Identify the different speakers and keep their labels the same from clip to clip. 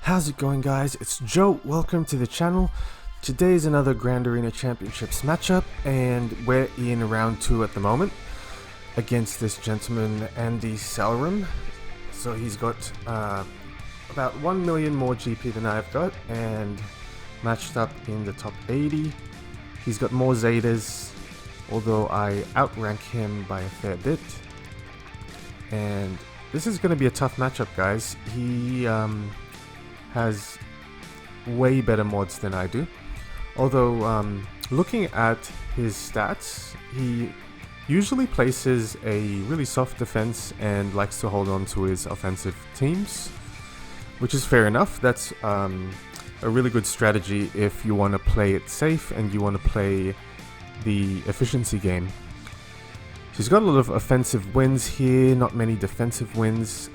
Speaker 1: How's it going, guys? It's Joe. Welcome to the channel. Today is another Grand Arena Championships matchup, and we're in round 2 at the moment against this gentleman, Andy Salram. So he's got about 1 million more GP than I've got, and matched up in the top 80. He's got more Zetas, although I outrank him by a fair bit. And this is going to be a tough matchup, guys. He has way better mods than I do. Although, looking at his stats, he usually places a really soft defense and likes to hold on to his offensive teams, which is fair enough. That's a really good strategy if you want to play it safe and you want to play the efficiency game. So he's got a lot of offensive wins here, not many defensive wins,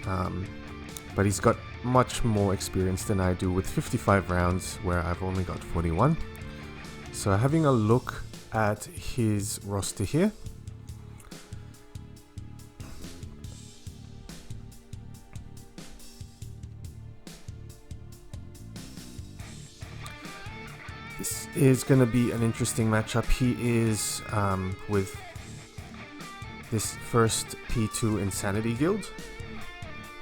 Speaker 1: but he's got much more experience than I do with 55 rounds where I've only got 41. So having a look at his roster here. This is going to be an interesting matchup. He is with this first P2 Insanity Guild.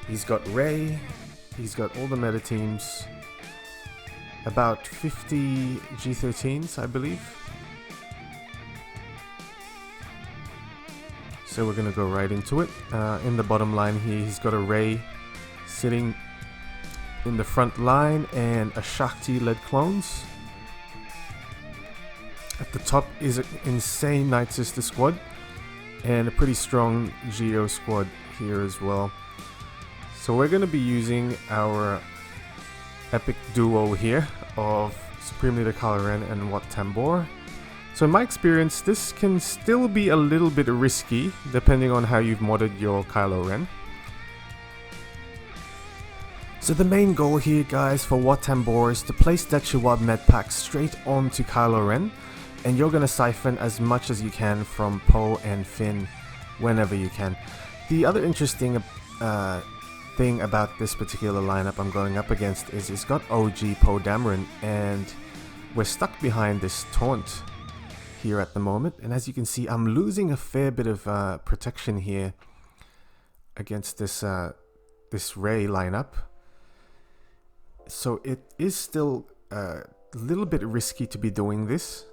Speaker 1: He's got Rey, he's got all the meta teams, about 50 G13s, I believe. So we're going to go right into it. In the bottom line here, he's got a Rey sitting in the front line and a Shakti-led clones. At the top is an insane Night Sister squad and a pretty strong Geo squad here as well. So we're going to be using our epic duo here of Supreme Leader Kylo Ren and Wat Tambor. So in my experience, this can still be a little bit risky depending on how you've modded your Kylo Ren. So the main goal here, guys, for Wat Tambor is to place that Chihuahua med pack straight onto Kylo Ren, and you're going to siphon as much as you can from Poe and Finn whenever you can. The other interesting thing about this particular lineup I'm going up against is it's got OG Poe Dameron, and we're stuck behind this taunt here at the moment. And as you can see, I'm losing a fair bit of protection here against this this Rey lineup. So it is still a little bit risky to be doing this.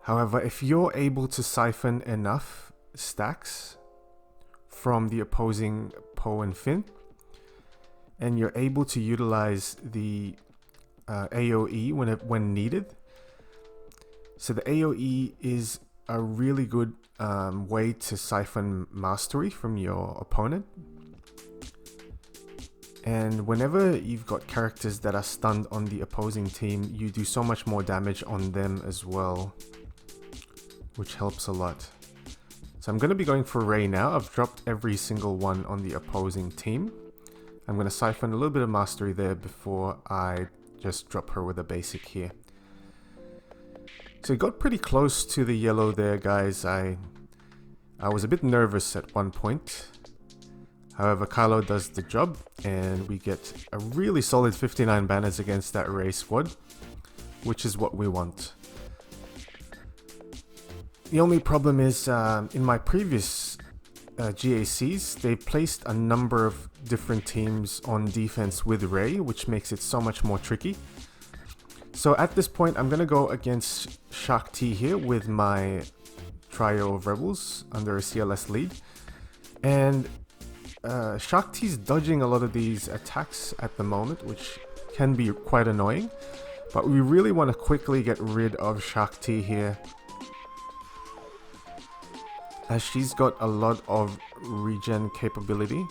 Speaker 1: However, if you're able to siphon enough stacks from the opposing Poe and Finn, and you're able to utilize the AoE when needed. So the AoE is a really good way to siphon mastery from your opponent. And whenever you've got characters that are stunned on the opposing team, you do so much more damage on them as well, which helps a lot. So I'm going to be going for Rey now. I've dropped every single one on the opposing team. I'm going to siphon a little bit of mastery there before I just drop her with a basic here. So it got pretty close to the yellow there, guys. I was a bit nervous at one point. However, Kylo does the job, and we get a really solid 59 banners against that Rey squad, which is what we want. The only problem is, in my previous GACs, they placed a number of different teams on defense with Rey, which makes it so much more tricky. So at this point, I'm going to go against Shakti here with my trio of rebels under a CLS lead. And Shakti's dodging a lot of these attacks at the moment, which can be quite annoying. But we really want to quickly get rid of Shakti here, as she's got a lot of regen capability.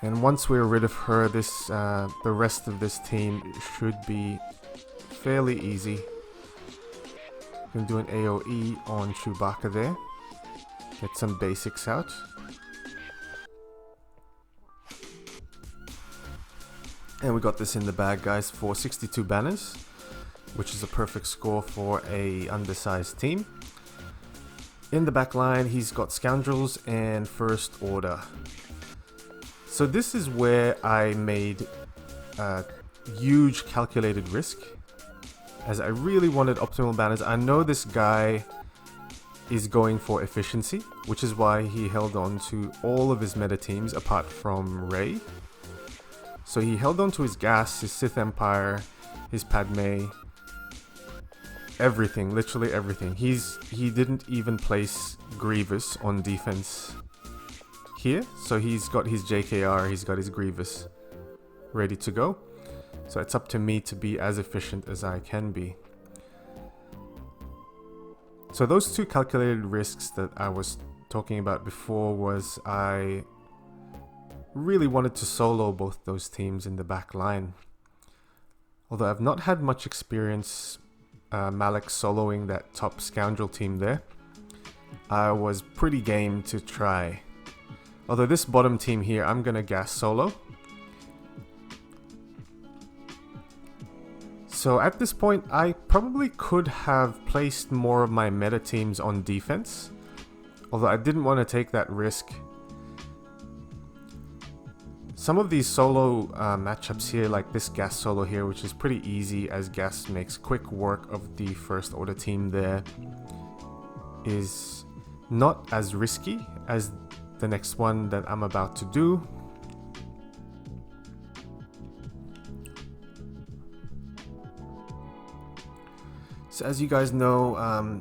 Speaker 1: And once we're rid of her, the rest of this team should be fairly easy. Gonna do an AoE on Chewbacca there. Get some basics out. And we got this in the bag, guys, for 62 banners, which is a perfect score for a undersized team. In the back line, he's got Scoundrels and First Order. So this is where I made a huge calculated risk, as I really wanted optimal banners. I know this guy is going for efficiency, which is why he held on to all of his meta teams apart from Rey. So he held on to his Gas, his Sith Empire, his Padme, everything, literally everything. He didn't even place Grievous on defense here, so he's got his JKR, he's got his Grievous ready to go. So it's up to me to be as efficient as I can be. So those two calculated risks that I was talking about before was I really wanted to solo both those teams in the back line. Although I've not had much experience Malak soloing that top Scoundrel team there, I was pretty game to try. Although this bottom team here, I'm gonna gas solo. So at this point, I probably could have placed more of my meta teams on defense, although I didn't want to take that risk. Some of these solo matchups here, like this Gas solo here, which is pretty easy as Gas makes quick work of the First Order team there, is not as risky as the next one that I'm about to do. So as you guys know,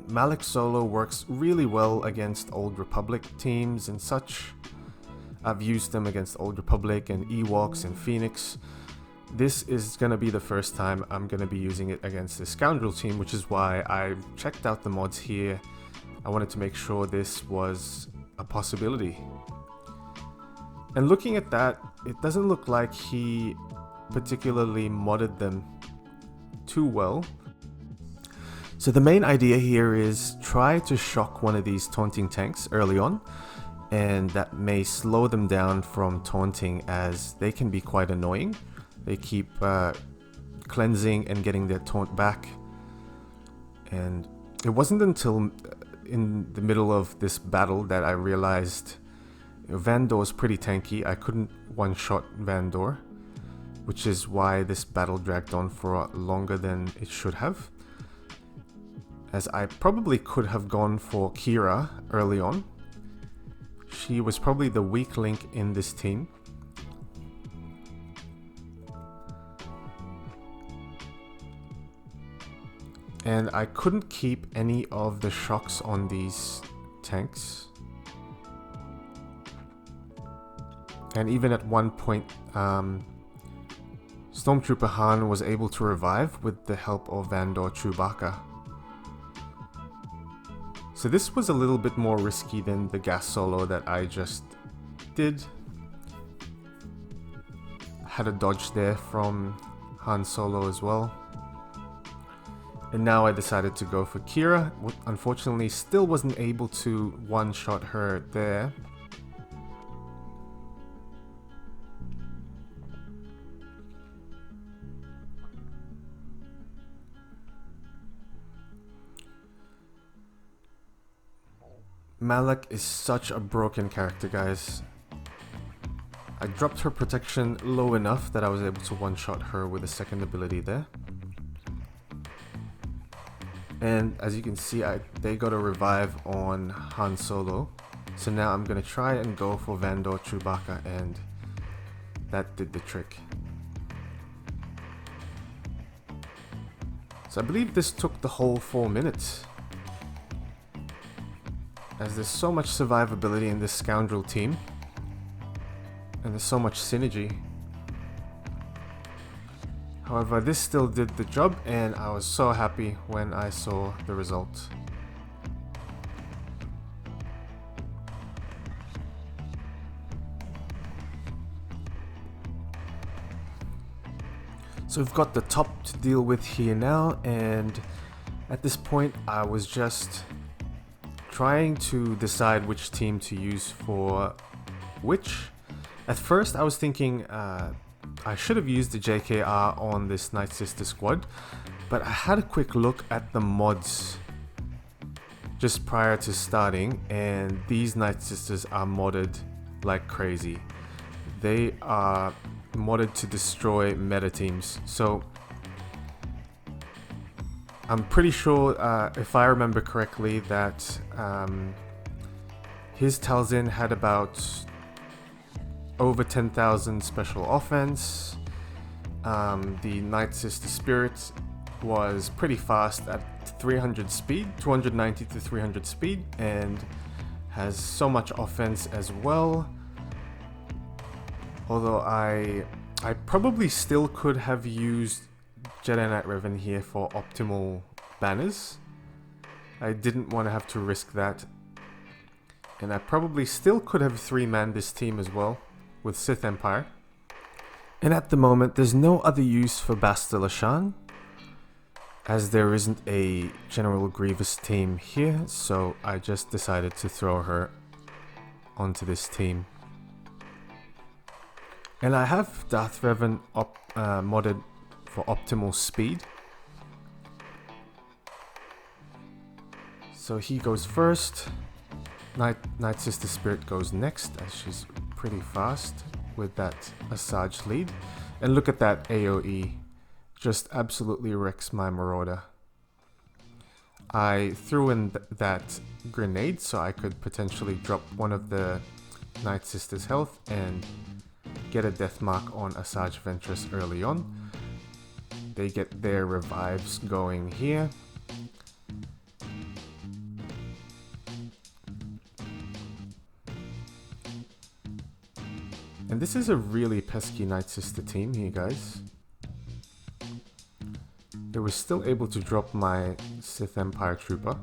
Speaker 1: Malak solo works really well against Old Republic teams and such. I've used them against Old Republic and Ewoks and Phoenix. This is going to be the first time I'm going to be using it against the Scoundrel team, which is why I checked out the mods here. I wanted to make sure this was a possibility. And looking at that, it doesn't look like he particularly modded them too well. So the main idea here is try to shock one of these taunting tanks early on, and that may slow them down from taunting, as they can be quite annoying. They keep cleansing and getting their taunt back. And it wasn't until in the middle of this battle that I realized Vandor's pretty tanky. I couldn't one-shot Vandor, which is why this battle dragged on for longer than it should have, as I probably could have gone for Kira early on. She was probably the weak link in this team. And I couldn't keep any of the shocks on these tanks. And even at one point, Stormtrooper Han was able to revive with the help of Vandor Chewbacca. So this was a little bit more risky than the Gas solo that I just did. Had a dodge there from Han Solo as well. And now I decided to go for Kira. Unfortunately, still wasn't able to one-shot her there. Malak is such a broken character, guys. I dropped her protection low enough that I was able to one-shot her with a second ability there. And as you can see, they got a revive on Han Solo. So now I'm going to try and go for Vandor Chewbacca, and that did the trick. So I believe this took the whole 4 minutes, as there's so much survivability in this Scoundrel team, and there's so much synergy. However, this still did the job, and I was so happy when I saw the result. So we've got the top to deal with here now, and at this point I was just trying to decide which team to use for which. At first I was thinking I should have used the JKR on this Night Sister squad, but I had a quick look at the mods just prior to starting, and these Night Sisters are modded like crazy. They are modded to destroy meta teams. So I'm pretty sure, if I remember correctly, that his Talzin had about over 10,000 special offense. The Night Sister Spirit was pretty fast at 300 speed, 290 to 300 speed, and has so much offense as well. Although I probably still could have used Jedi Knight Revan here for optimal banners. I didn't want to have to risk that. And I probably still could have 3-manned this team as well with Sith Empire. And at the moment, there's no other use for Bastila Shan, as there isn't a General Grievous team here, so I just decided to throw her onto this team. And I have Darth Revan modded for optimal speed. So he goes first. Night Sister Spirit goes next, as she's pretty fast with that Asajj lead. And look at that AoE. Just absolutely wrecks my Marauder. I threw in that grenade so I could potentially drop one of the Night Sisters' health and get a death mark on Asajj Ventress early on. They get their revives going here. And this is a really pesky Night Sister team here, guys. They were still able to drop my Sith Empire Trooper.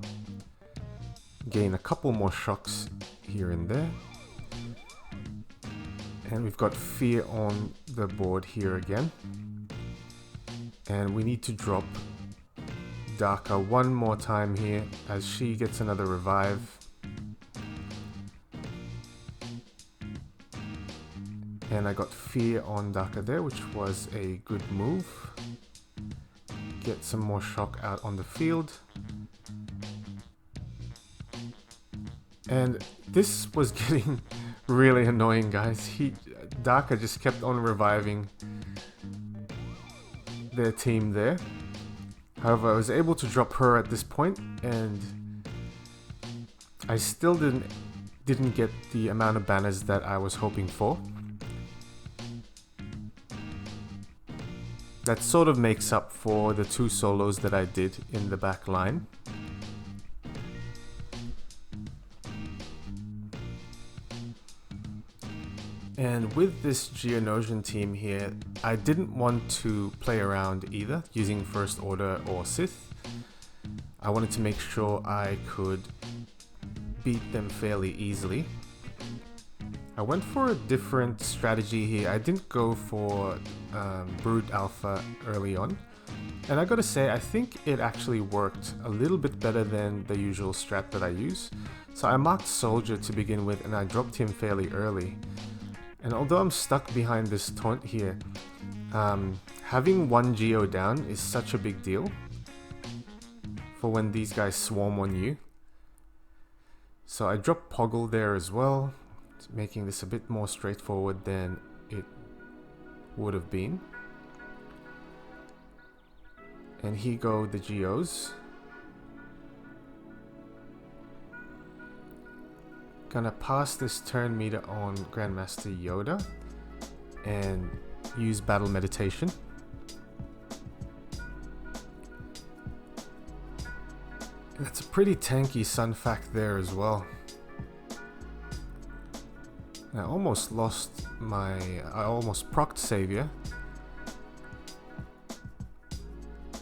Speaker 1: Gain a couple more shocks here and there. And we've got Fear on the board here again. And we need to drop Daka one more time here as she gets another revive. And I got Fear on Daka there, which was a good move. Get some more shock out on the field. And this was getting really annoying, guys. Daka just kept on reviving their team there. However, I was able to drop her at this point, and I still didn't get the amount of banners that I was hoping for. That sort of makes up for the 2 solos that I did in the back line. And with this Geonosian team here, I didn't want to play around either using First Order or Sith. I wanted to make sure I could beat them fairly easily. I went for a different strategy here. I didn't go for Brood Alpha early on. And I gotta say, I think it actually worked a little bit better than the usual strat that I use. So I marked Soldier to begin with, and I dropped him fairly early. And although I'm stuck behind this taunt here, having 1 Geo down is such a big deal for when these guys swarm on you. So I dropped Poggle there as well, making this a bit more straightforward than it would have been. And here go the Geos. Gonna pass this turn meter on Grandmaster Yoda and use Battle Meditation. And that's a pretty tanky Sun Fac there as well. I almost lost I almost procced Savior.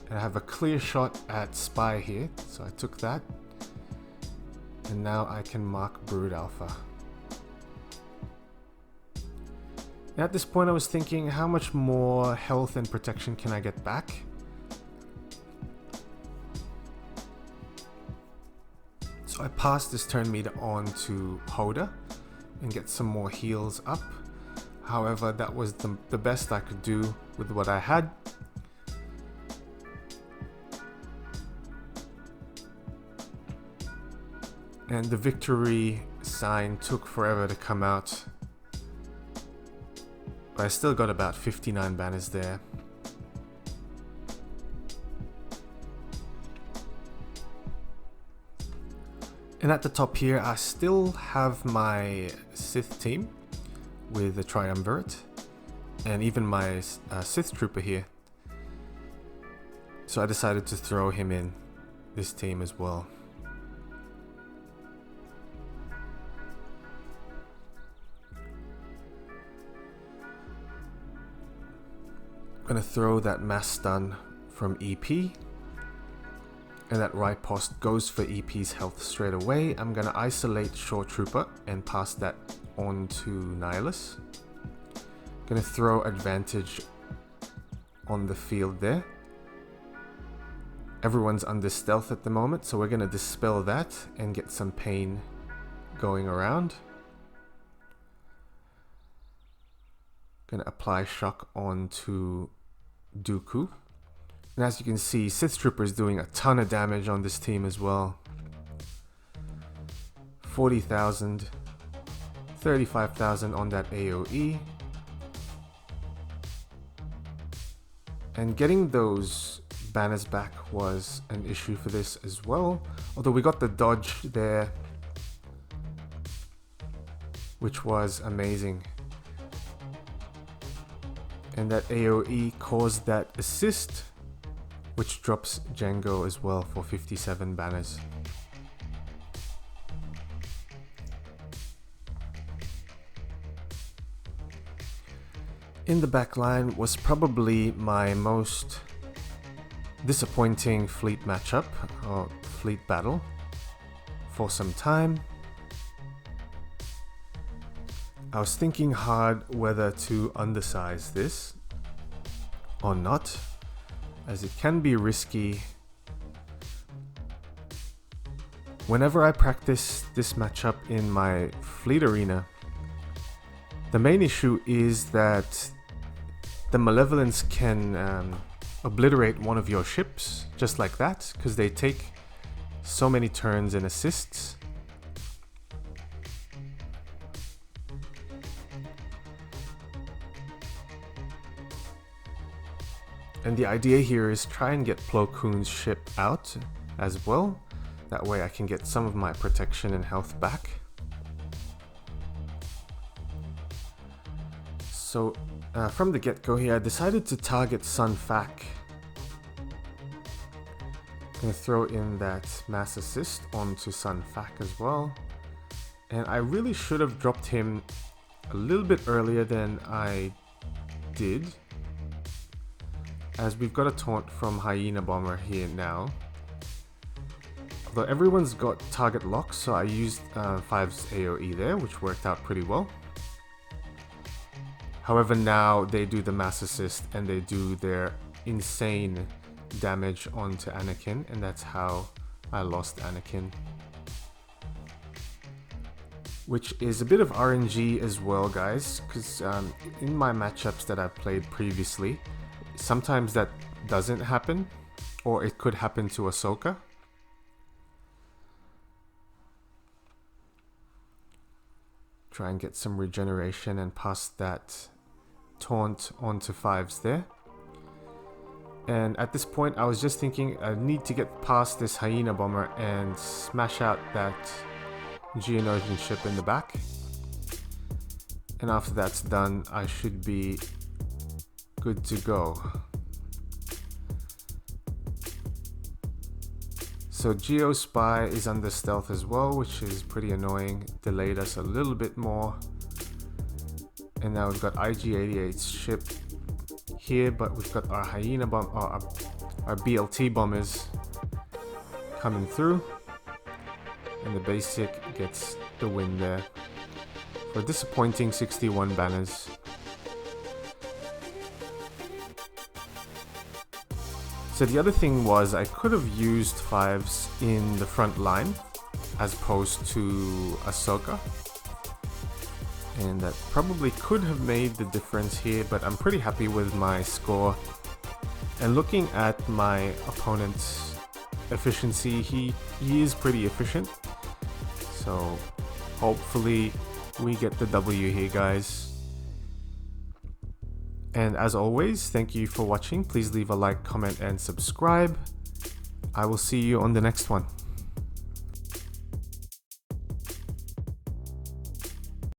Speaker 1: And I have a clear shot at Spy here, so I took that. And now I can mark Brood Alpha. And at this point I was thinking, how much more health and protection can I get back? So I passed this turn meter on to Hoda and get some more heals up. However, that was the best I could do with what I had. And the victory sign took forever to come out. But I still got about 59 banners there. And at the top here, I still have my Sith team with the Triumvirate. And even my Sith Trooper here. So I decided to throw him in this team as well. I'm gonna throw that mass stun from EP, and that riposte goes for EP's health straight away. I'm gonna isolate Shore Trooper and pass that on to Nihilus. Gonna throw advantage on the field there. Everyone's under stealth at the moment, so we're gonna dispel that and get some pain going around. Gonna apply shock onto Dooku. And as you can see, Sith Trooper is doing a ton of damage on this team as well. 40,000, 35,000 on that AoE. And getting those banners back was an issue for this as well. Although we got the dodge there, which was amazing. And that AoE caused that assist, which drops Jango as well for 57 banners. In the back line was probably my most disappointing fleet matchup, or fleet battle, for some time. I was thinking hard whether to undersize this or not, as it can be risky. Whenever I practice this matchup in my fleet arena, the main issue is that the Malevolence can obliterate one of your ships just like that, because they take so many turns and assists. And the idea here is try and get Plo Koon's ship out as well. That way I can get some of my protection and health back. So from the get-go here, I decided to target Sun Fac. Gonna throw in that mass assist onto Sun Fac as well. And I really should have dropped him a little bit earlier than I did, as we've got a taunt from Hyena Bomber here now. Although everyone's got target lock, so I used 5's AoE there, which worked out pretty well. However, now they do the mass assist and they do their insane damage onto Anakin, and that's how I lost Anakin. Which is a bit of RNG as well, guys, because in my matchups that I've played previously, sometimes that doesn't happen, or it could happen to Ahsoka. Try and get some regeneration and pass that taunt onto 5's there. And at this point I was just thinking I need to get past this Hyena Bomber and smash out that Geonosian ship in the back. And after that's done, I should be good to go. So Geo Spy is under stealth as well, which is pretty annoying. Delayed us a little bit more. And now we've got IG-88's ship here, but we've got our Hyena bomb, or our BLT bombers coming through. And the basic gets the win there for disappointing 61 banners. So the other thing was I could have used 5's in the front line as opposed to Ahsoka, and that probably could have made the difference here, but I'm pretty happy with my score. And looking at my opponent's efficiency, he is pretty efficient. So hopefully we get the W here, guys. And as always, thank you for watching. Please leave a like, comment, and subscribe. I will see you on the next one.